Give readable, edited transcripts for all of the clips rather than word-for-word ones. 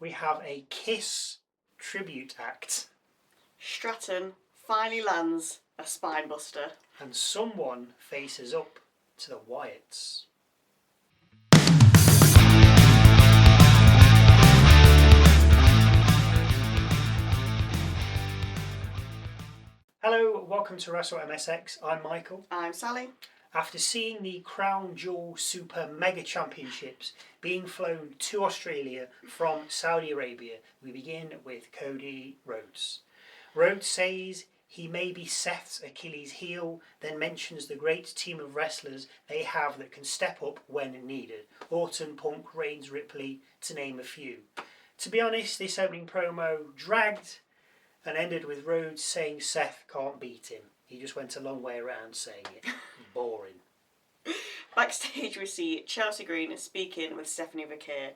we have a Kiss tribute act. Stratton finally lands a Spinebuster. And someone faces up to the Wyatts. Hello, welcome to Wrestle MSX. I'm Michael. I'm Sally. After seeing the Crown Jewel Super Mega Championships being flown to Australia from Saudi Arabia, we begin with Cody Rhodes. Rhodes says he may be Seth's Achilles heel, then mentions the great team of wrestlers they have that can step up when needed. Orton, Punk, Reigns, Ripley, to name a few. To be honest, this opening promo dragged and ended with Rhodes saying Seth can't beat him. He just went a long way around saying it. Boring. Backstage we see Chelsea Green speaking with Stephanie Vaquer.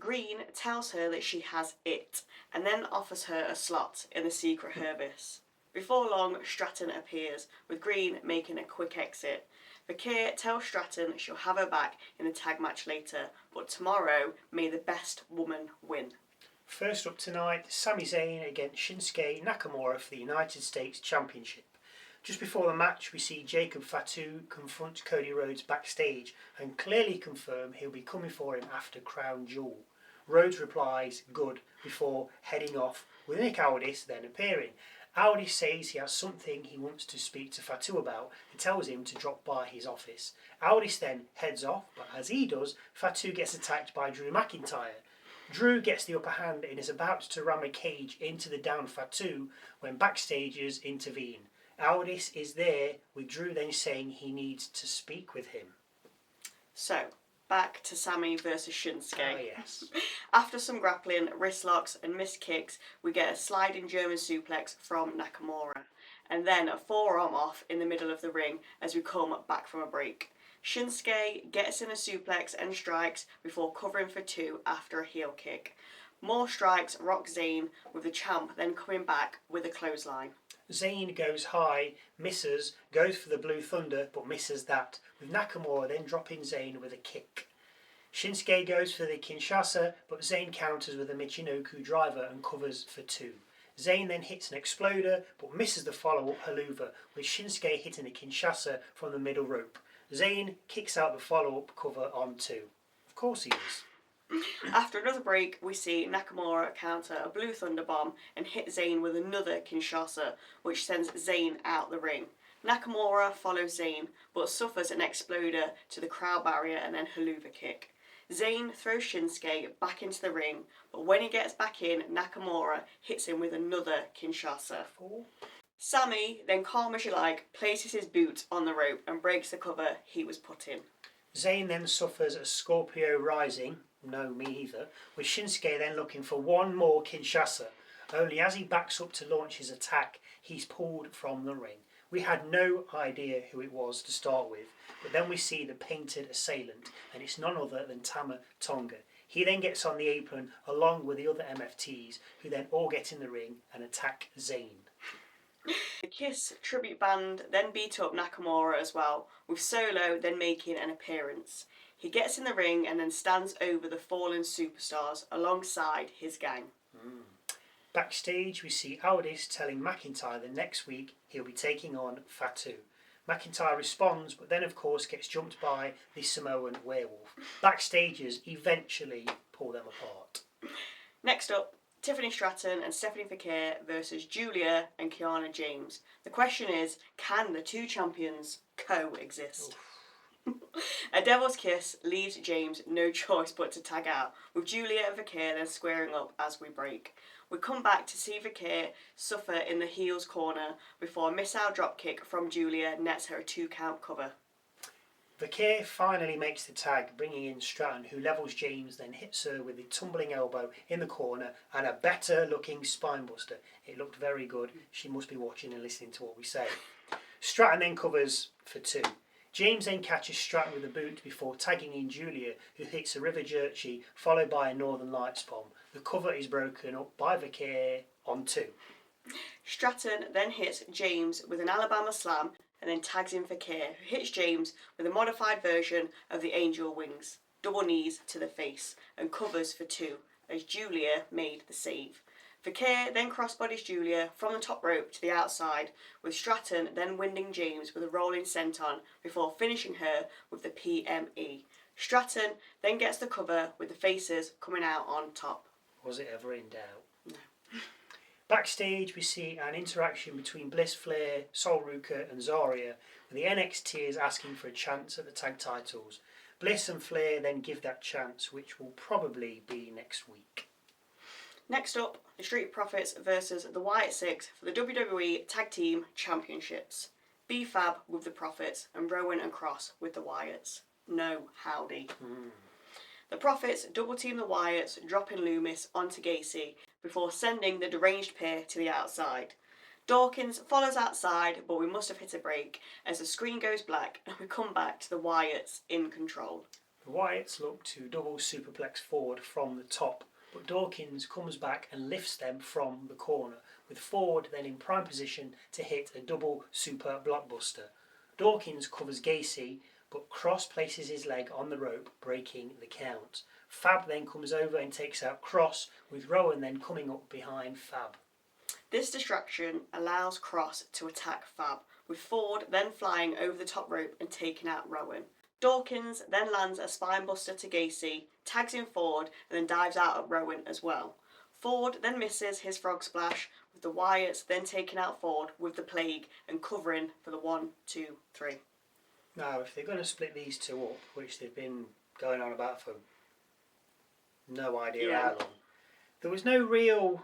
Green tells her that she has it and then offers her a slot in the secret service. Before long, Stratton appears, with Green making a quick exit. Vaquer tells Stratton she'll have her back in the tag match later, but tomorrow may the best woman win. First up tonight, Sami Zayn against Shinsuke Nakamura for the United States Championship. Just before the match, we see Jacob Fatu confront Cody Rhodes backstage and clearly confirm he'll be coming for him after Crown Jewel. Rhodes replies, good, before heading off, with Nick Aldis then appearing. Aldis says he has something he wants to speak to Fatu about and tells him to drop by his office. Aldis then heads off, but as he does, Fatu gets attacked by Drew McIntyre. Drew gets the upper hand and is about to ram a cage into the down Fatu when backstagers intervene. Aldis is there, with Drew then saying he needs to speak with him. So, back to Sami versus Shinsuke. Ah, yes. After some grappling, wrist locks and missed kicks, we get a sliding German suplex from Nakamura, and then a forearm off in the middle of the ring as we come back from a break. Shinsuke gets in a suplex and strikes before covering for two after a heel kick. More strikes rock Zayn, with the champ then coming back with a clothesline. Zayn goes high, misses, goes for the Blue Thunder, but misses that, with Nakamura then dropping Zayn with a kick. Shinsuke goes for the Kinshasa, but Zayn counters with a Michinoku driver and covers for two. Zayn then hits an exploder, but misses the follow-up Haluva, with Shinsuke hitting the Kinshasa from the middle rope. Zayn kicks out the follow-up cover on two. Of course he does. After another break, we see Nakamura counter a Blue Thunder bomb and hit Zayn with another Kinshasa, which sends Zayn out the ring. Nakamura follows Zayn, but suffers an exploder to the crowd barrier and then Haluva kick. Zayn throws Shinsuke back into the ring, but when he gets back in, Nakamura hits him with another Kinshasa. Sami, then calm as you like, places his boot on the rope and breaks the cover he was put in. Zayn then suffers a Scorpio Rising, no me either, with Shinsuke then looking for one more Kinshasa. Only as he backs up to launch his attack, he's pulled from the ring. We had no idea who it was to start with, but then we see the painted assailant, and it's none other than Tama Tonga. He then gets on the apron along with the other MFTs, who then all get in the ring and attack Zayn. The Kiss tribute band then beat up Nakamura as well, with Solo then making an appearance. He gets in the ring and then stands over the fallen superstars alongside his gang. Backstage, we see Aldis telling McIntyre that next week he'll be taking on Fatu. McIntyre responds, but then of course gets jumped by the Samoan werewolf. Backstagers eventually pull them apart. Next up, Tiffany Stratton and Stephanie Vaquer versus Giulia and Kiana James. The question is, can the two champions coexist? A Devil's Kiss leaves James no choice but to tag out, with Giulia and Vaquer then squaring up as we break. We come back to see Vaquer suffer in the heel's corner before a missile dropkick from Giulia nets her a 2-count cover. Vaquer finally makes the tag, bringing in Stratton, who levels James, then hits her with the tumbling elbow in the corner and a better looking spinebuster. It looked very good. She must be watching and listening to what we say. Stratton then covers for two. James then catches Stratton with a boot before tagging in Giulia, who hits a River Jerky followed by a Northern Lights bomb. The cover is broken up by Vaquer on two. Stratton then hits James with an Alabama Slam and then tags in Vaquer, who hits James with a modified version of the Angel Wings, double knees to the face, and covers for two, as Giulia made the save. Vaquer then crossbodies Giulia from the top rope to the outside, with Stratton then winding James with a rolling senton before finishing her with the PME. Stratton then gets the cover with the faces coming out on top. Was it ever in doubt? No. Backstage, we see an interaction between Bliss, Flair, Ruca and Zayra, with the NXTers asking for a chance at the tag titles. Bliss and Flair then give that chance, which will probably be next week. Next up, the Street Profits versus the Wyatt Sicks for the WWE Tag Team Championships. B-Fab with the Profits and Rowan and Cross with the Wyatts. No howdy. The Profits double team the Wyatts, dropping Loomis onto Gacy before sending the deranged pair to the outside. Dawkins follows outside, but we must have hit a break as the screen goes black and we come back to the Wyatts in control. The Wyatts look to double superplex forward from the top, but Dawkins comes back and lifts them from the corner, with Ford then in prime position to hit a double super blockbuster. Dawkins covers Gacy, but Cross places his leg on the rope, breaking the count. Fab then comes over and takes out Cross, with Rowan then coming up behind Fab. This distraction allows Cross to attack Fab, with Ford then flying over the top rope and taking out Rowan. Dawkins then lands a spinebuster to Gacy, tags in Ford, and then dives out at Rowan as well. Ford then misses his frog splash, with the Wyatts then taking out Ford with the plague and covering for the 1, 2, 3. Now, if they're going to split these two up, which they've been going on about for no idea how long, there was no real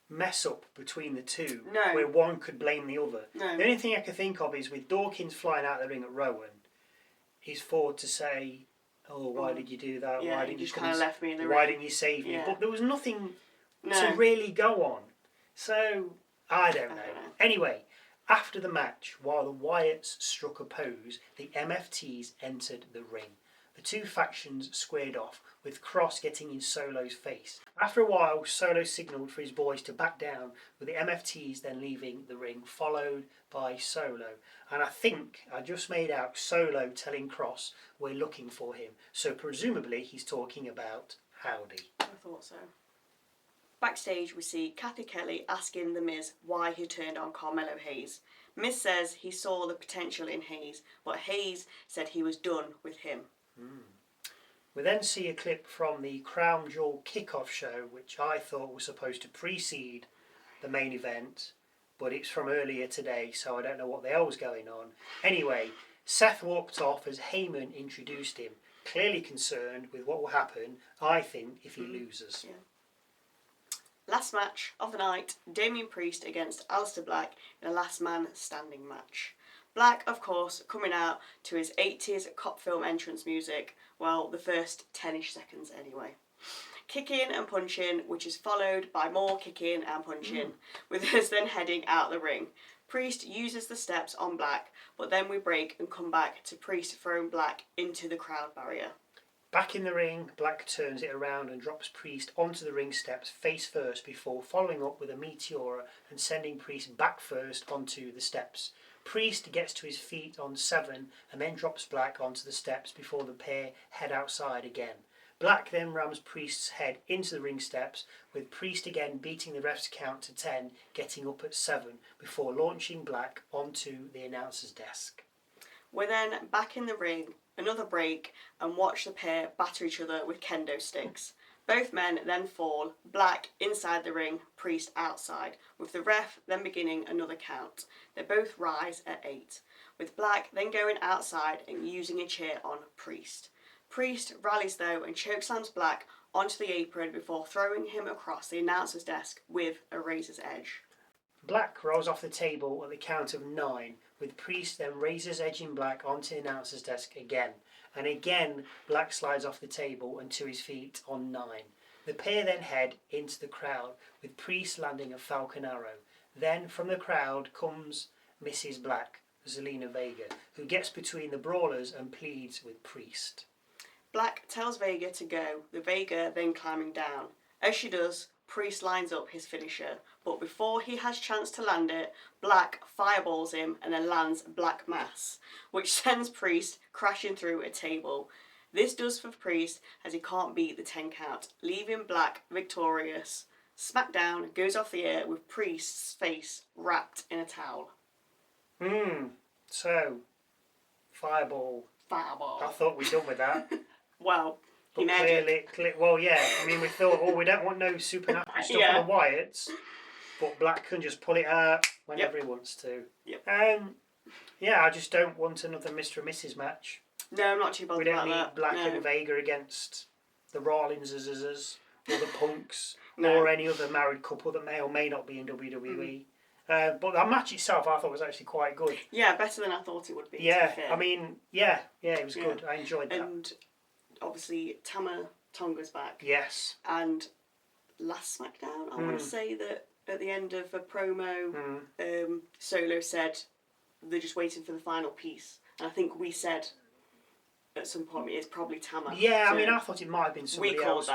mess up between the two where one could blame the other. No. The only thing I can think of is with Dawkins flying out the ring at Rowan, is Ford to say, "Oh, why did you do that? Yeah, why didn't you just kind of left me in the ring. Why didn't you save me?" Yeah. But there was nothing to really go on. So I don't know. Anyway, after the match, while the Wyatts struck a pose, the MFTs entered the ring. The two factions squared off, with Cross getting in Solo's face. After a while, Solo signalled for his boys to back down, with the MFTs then leaving the ring, followed by Solo. And I think I just made out Solo telling Cross we're looking for him. So presumably he's talking about Howdy. I thought so. Backstage, we see Kathy Kelly asking The Miz why he turned on Carmelo Hayes. Miz says he saw the potential in Hayes, but Hayes said he was done with him. We then see a clip from the Crown Jewel kickoff show, which I thought was supposed to precede the main event, but it's from earlier today, so I don't know what the hell was going on. Anyway, Seth walked off as Heyman introduced him, clearly concerned with what will happen, I think, if he loses. Yeah. Last match of the night, Damian Priest against Aleister Black in a last man standing match. Black, of course, coming out to his 80s cop film entrance music, well, the first 10-ish seconds anyway. Kicking and punching, which is followed by more kicking and punching, with us then heading out the ring. Priest uses the steps on Black, but then we break and come back to Priest throwing Black into the crowd barrier. Back in the ring, Black turns it around and drops Priest onto the ring steps face first before following up with a Meteora and sending Priest back first onto the steps. Priest gets to his feet on 7 and then drops Black onto the steps before the pair head outside again. Black then rams Priest's head into the ring steps, with Priest again beating the ref's count to 10, getting up at 7 before launching Black onto the announcer's desk. We're then back in the ring, another break, and watch the pair batter each other with kendo sticks. Both men then fall, Black inside the ring, Priest outside, with the ref then beginning another count. They both rise at 8, with Black then going outside and using a chair on Priest. Priest rallies though and chokeslams Black onto the apron before throwing him across the announcer's desk with a razor's edge. Black rolls off the table at the count of 9, with Priest then razor's edging Black onto the announcer's desk again. And again, Black slides off the table and to his feet on 9. The pair then head into the crowd, with Priest landing a Falcon Arrow. Then from the crowd comes Mrs. Black, Zelina Vega, who gets between the brawlers and pleads with Priest. Black tells Vega to go, the Vega then climbing down. As she does, Priest lines up his finisher, but before he has chance to land it, Black fireballs him and then lands Black Mass, which sends Priest crashing through a table. This does for Priest as he can't beat the 10 count, leaving Black victorious. SmackDown goes off the air with Priest's face wrapped in a towel. So, Fireball. Fireball. I thought we'd done with that. Well, But clearly, well, yeah. I mean, we thought, we don't want no supernatural stuff on the Wyatts, but Black can just pull it out whenever he wants to. Yeah, I just don't want another Mr. and Mrs. match. No, I'm not too bothered about that. We don't need Black and Vega against the Rawlinses or the Punks No. or any other married couple that may or may not be in WWE. But that match itself, I thought was actually quite good. Yeah, better than I thought it would be. Yeah, to be fair. I mean, it was good. I enjoyed that. And obviously, Tonga's back. Yes. And last SmackDown, I want to say that at the end of a promo, Solo said they're just waiting for the final piece. And I think we said at some point it's probably Tama. Yeah, so I mean, I thought it might have been somebody else,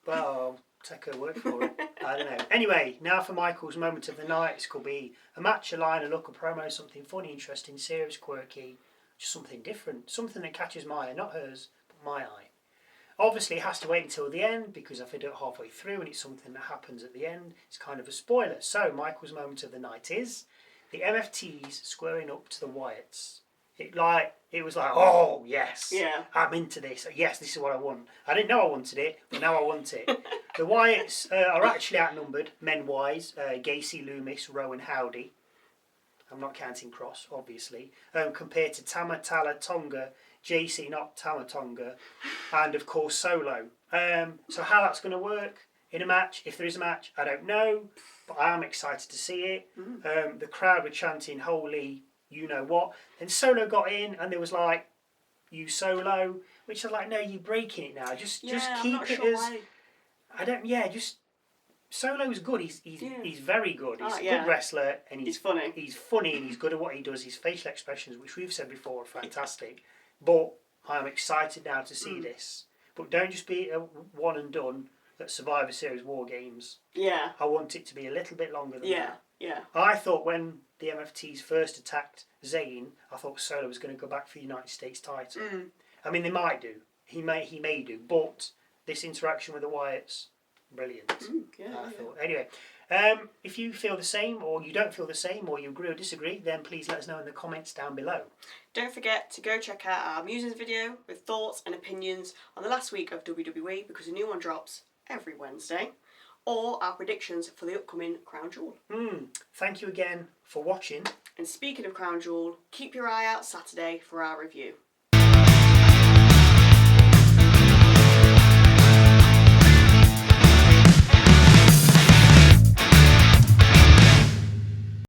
but I'll take her word for it. I don't know. Anyway, now for Michael's moment of the night. This could be a match, a line, a look, a promo, something funny, interesting, serious, quirky, just something different, something that catches my eye, not hers, but my eye. Obviously, it has to wait until the end, because if I do it halfway through and it's something that happens at the end, it's kind of a spoiler. So, Michael's moment of the night is the MFTs squaring up to the Wyatts. It was like, oh, yes, I'm into this. Yes, this is what I want. I didn't know I wanted it, but now I want it. The Wyatts are actually outnumbered, men-wise. Gacy, Loomis, Rowan, Howdy. I'm not counting Cross, obviously. Compared to Tama, Tala, Tonga, JC, not Tama, Tonga, and, of course, Solo. So how that's going to work in a match, if there is a match, I don't know, but I am excited to see it. The crowd were chanting, holy... you know what. Then Solo got in and there was like, you Solo, which I was like, no, you're breaking it now. Just keep it as why. I don't just Solo's good. He's very good. He's a good wrestler and he's funny. He's funny and he's good at what he does. His facial expressions, which we've said before, are fantastic. But I'm excited now to see this. But don't just be a one and done at Survivor Series WarGames. Yeah. I want it to be a little bit longer than that. Yeah. I thought when the MFTs first attacked Zayn, I thought Solo was going to go back for the United States title. I mean, they might do. He may do. But this interaction with the Wyatts, brilliant. I thought. Anyway, if you feel the same, or you don't feel the same, or you agree or disagree, then please let us know in the comments down below. Don't forget to go check out our musings video with thoughts and opinions on the last week of WWE, because a new one drops every Wednesday. Or our predictions for the upcoming Crown Jewel. Thank you again for watching. And speaking of Crown Jewel, keep your eye out Saturday for our review.